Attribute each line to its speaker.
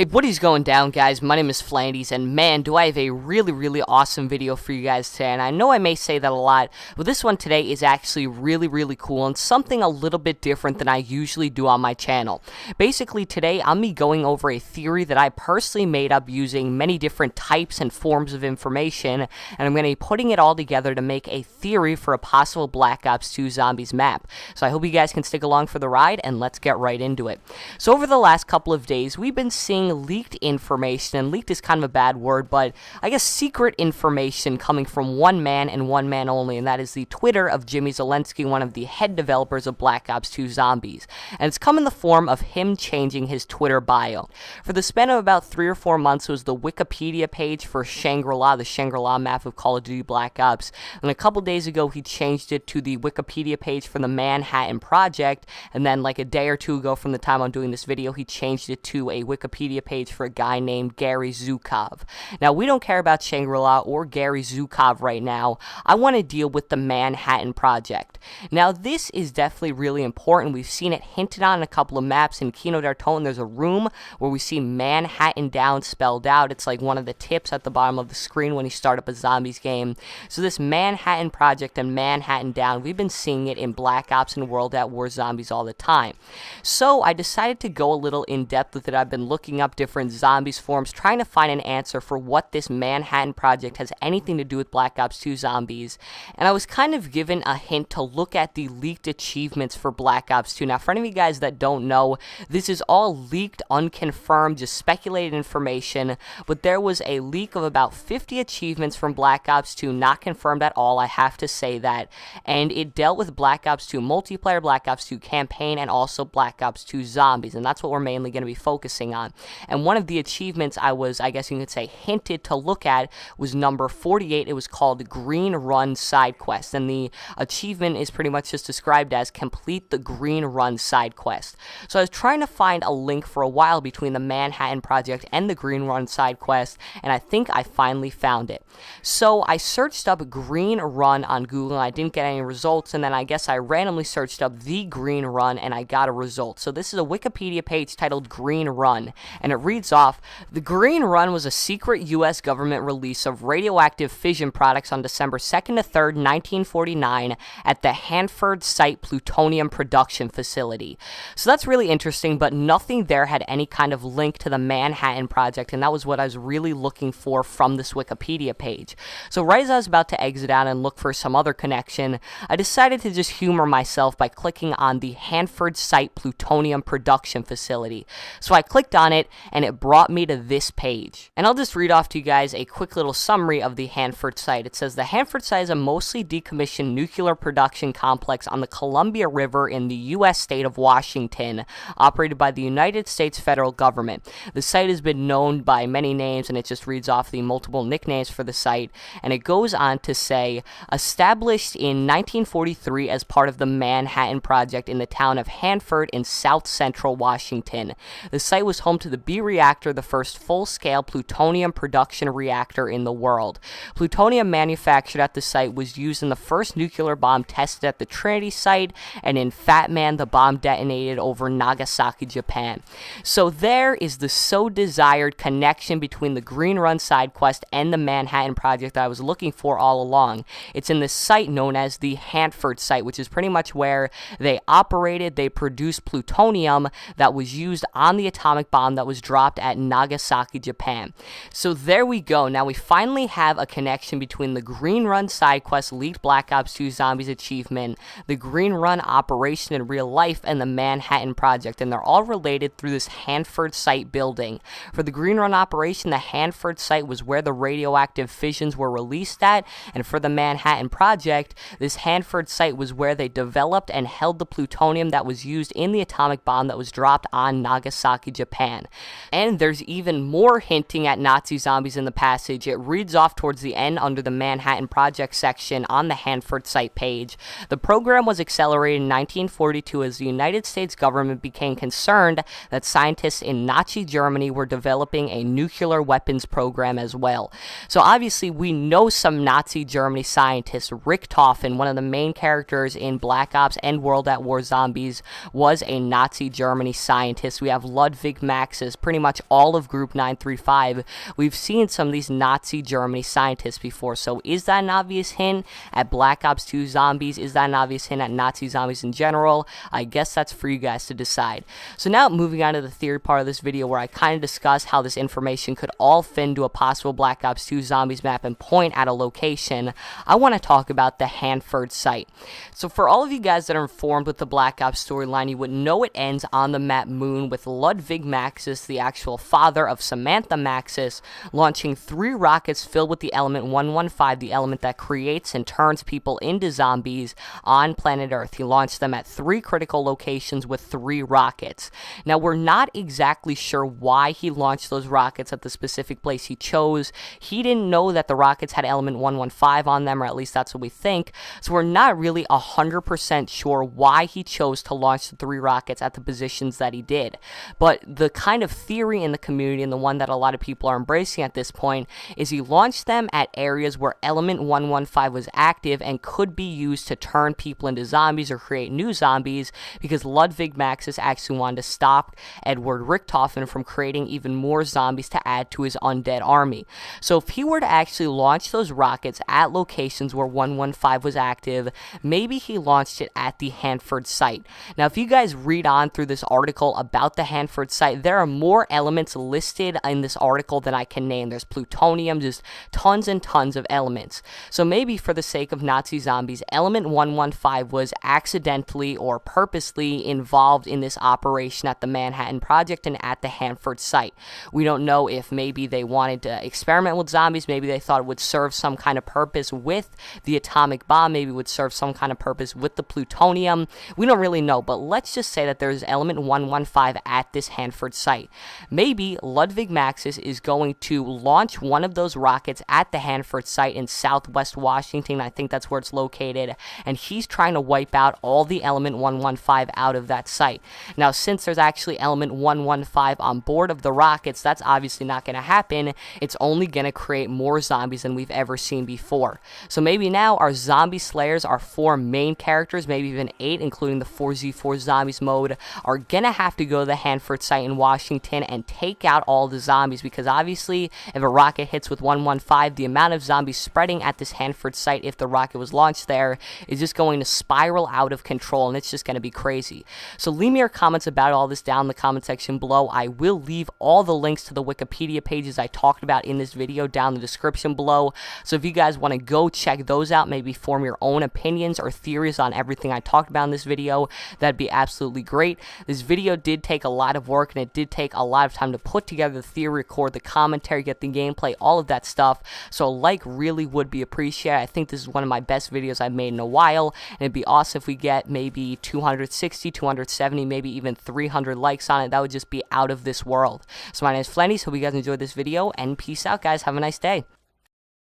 Speaker 1: Hey, what is going down, guys? My name is Flandies, and man, do I have a really awesome video for you guys today. And I know I may say that a lot, but this one today is actually really cool and something a little bit different than I usually do on my channel. Basically, today I'm going over a theory that I personally made up using many different types and forms of information, and I'm going to be putting it all together to make a theory for a possible Black Ops 2 Zombies map. So I hope you guys can stick along for the ride, and let's get right into it. So over the last couple of days, we've been seeing leaked information, and leaked is kind of a bad word, but I guess secret information coming from one man and one man only, and that is the Twitter of Jimmy Zelensky, one of the head developers of Black Ops 2 Zombies. And it's come in the form of him changing his Twitter bio. For the span of about 3 or 4 months, it was the Wikipedia page for Shangri-La, the Shangri-La map of Call of Duty Black Ops, and a couple days ago he changed it to the Wikipedia page for the Manhattan Project, and then like a day or two ago from the time I'm doing this video, he changed it to a Wikipedia page for a guy named Gary Zukov. Now, we don't care about Shangri-La or Gary Zukov right now. I want to deal with the Manhattan Project. Now, this is definitely really important. We've seen it hinted on in a couple of maps. In Kino d'Arton, there's a room where we see Manhattan Down spelled out. It's like one of the tips at the bottom of the screen when you start up a Zombies game. So this Manhattan Project and Manhattan Down, we've been seeing it in Black Ops and World at War Zombies all the time. So I decided to go a little in depth with it. I've been looking up different Zombies forums, trying to find an answer for what this Manhattan Project has anything to do with Black Ops 2 Zombies, and I was kind of given a hint to look at the leaked achievements for Black Ops 2. Now, for any of you guys that don't know, this is all leaked, unconfirmed, just speculated information, but there was a leak of about 50 achievements from Black Ops 2, not confirmed at all, I have to say that, and it dealt with Black Ops 2 multiplayer, Black Ops 2 campaign, and also Black Ops 2 Zombies, and that's what we're mainly going to be focusing on. And one of the achievements I was, I guess you could say, hinted to look at was number 48. It was called Green Run Side Quest, and the achievement is pretty much just described as complete the Green Run Side Quest. So I was trying to find a link for a while between the Manhattan Project and the Green Run Side Quest, and I think I finally found it. So I searched up Green Run on Google, and I didn't get any results, and then I guess I randomly searched up the Green Run, and I got a result. So this is a Wikipedia page titled Green Run, and it reads off, "The Green Run was a secret U.S. government release of radioactive fission products on December 2nd to 3rd, 1949 at the Hanford site plutonium production facility." So that's really interesting, but nothing there had any kind of link to the Manhattan Project, and that was what I was really looking for from this Wikipedia page. So right as I was about to exit out and look for some other connection, I decided to just humor myself by clicking on the Hanford site plutonium production facility. So I clicked on it, and it brought me to this page. And I'll just read off to you guys a quick little summary of the Hanford site. It says, "The Hanford site is a mostly decommissioned nuclear production complex on the Columbia River in the U.S. state of Washington, operated by the United States federal government. The site has been known by many names," and it just reads off the multiple nicknames for the site, and it goes on to say, "Established in 1943 as part of the Manhattan Project in the town of Hanford in south central Washington. The site was home to the B reactor, the first full-scale plutonium production reactor in the world. Plutonium manufactured at the site was used in the first nuclear bomb tested at the Trinity site, and in Fat Man, the bomb detonated over Nagasaki, Japan." So there is the so-desired connection between the Green Run side quest and the Manhattan Project that I was looking for all along. It's in this site known as the Hanford site, which is pretty much where they operated. They produced plutonium that was used on the atomic bomb that was dropped at Nagasaki, Japan. So there we go. Now we finally have a connection between the Green Run side quest leaked Black Ops 2 Zombies achievement, the Green Run operation in real life, and the Manhattan Project, and they're all related through this Hanford site building. For the Green Run operation, the Hanford site was where the radioactive fissions were released at, and for the Manhattan Project, this Hanford site was where they developed and held the plutonium that was used in the atomic bomb that was dropped on Nagasaki, Japan. And there's even more hinting at Nazi zombies in the passage. It reads off towards the end under the Manhattan Project section on the Hanford site page. "The program was accelerated in 1942 as the United States government became concerned that scientists in Nazi Germany were developing a nuclear weapons program as well." So obviously we know some Nazi Germany scientists. Rick Toffin, one of the main characters in Black Ops and World at War Zombies, was a Nazi Germany scientist. We have Ludwig Max Maxis, pretty much all of Group 935, we've seen some of these Nazi Germany scientists before. So is that an obvious hint at Black Ops 2 zombies? Is that an obvious hint at Nazi zombies in general? I guess that's for you guys to decide. So now moving on to the theory part of this video, where I kind of discuss how this information could all fit into a possible Black Ops 2 zombies map and point at a location, I want to talk about the Hanford site. So for all of you guys that are informed with the Black Ops storyline, you would know it ends on the map Moon with Ludwig Maxis, the actual father of Samantha Maxis, launching 3 rockets filled with the element 115, the element that creates and turns people into zombies on planet Earth. He launched them at 3 critical locations with 3 rockets. Now, we're not exactly sure why he launched those rockets at the specific place he chose. He didn't know that the rockets had element 115 on them, or at least that's what we think. So we're not really 100% sure why he chose to launch the 3 rockets at the positions that he did. But the kind of theory in the community, and the one that a lot of people are embracing at this point, is he launched them at areas where element 115 was active and could be used to turn people into zombies or create new zombies, because Ludwig Maxis actually wanted to stop Edward Richthofen from creating even more zombies to add to his undead army. So if he were to actually launch those rockets at locations where 115 was active, maybe he launched it at the Hanford site. Now, if you guys read on through this article about the Hanford site, there are more elements listed in this article than I can name. There's plutonium, just tons and tons of elements. So maybe for the sake of Nazi zombies, element 115 was accidentally or purposely involved in this operation at the Manhattan Project and at the Hanford site. We don't know if maybe they wanted to experiment with zombies, maybe they thought it would serve some kind of purpose with the atomic bomb, maybe it would serve some kind of purpose with the plutonium. We don't really know, but let's just say that there's element 115 at this Hanford site. Maybe Ludwig Maxis is going to launch one of those rockets at the Hanford site in southwest Washington. I think that's where it's located, and he's trying to wipe out all the element 115 out of that site. Now, since there's actually element 115 on board of the rockets, that's obviously not going to happen. It's only going to create more zombies than we've ever seen before. So maybe now our zombie slayers, our 4 main characters, maybe even 8, including the 4z4 zombies mode, are going to have to go to the Hanford site in Washington and take out all the zombies, because obviously if a rocket hits with 115, the amount of zombies spreading at this Hanford site, if the rocket was launched there, is just going to spiral out of control, and it's just going to be crazy. So leave me your comments about all this down in the comment section below. I will leave all the links to the Wikipedia pages I talked about in this video down in the description below. So if you guys want to go check those out, maybe form your own opinions or theories on everything I talked about in this video, that'd be absolutely great. This video did take a lot of work, and it did take a lot of time to put together the theory, record the commentary, get the gameplay, all of that stuff. So a like really would be appreciated. I think this is one of my best videos I've made in a while, and it'd be awesome if we get maybe 260, 270, maybe even 300 likes on it. That would just be out of this world. So my name is xFlandies. Hope you guys enjoyed this video, and peace out, guys. Have a nice day.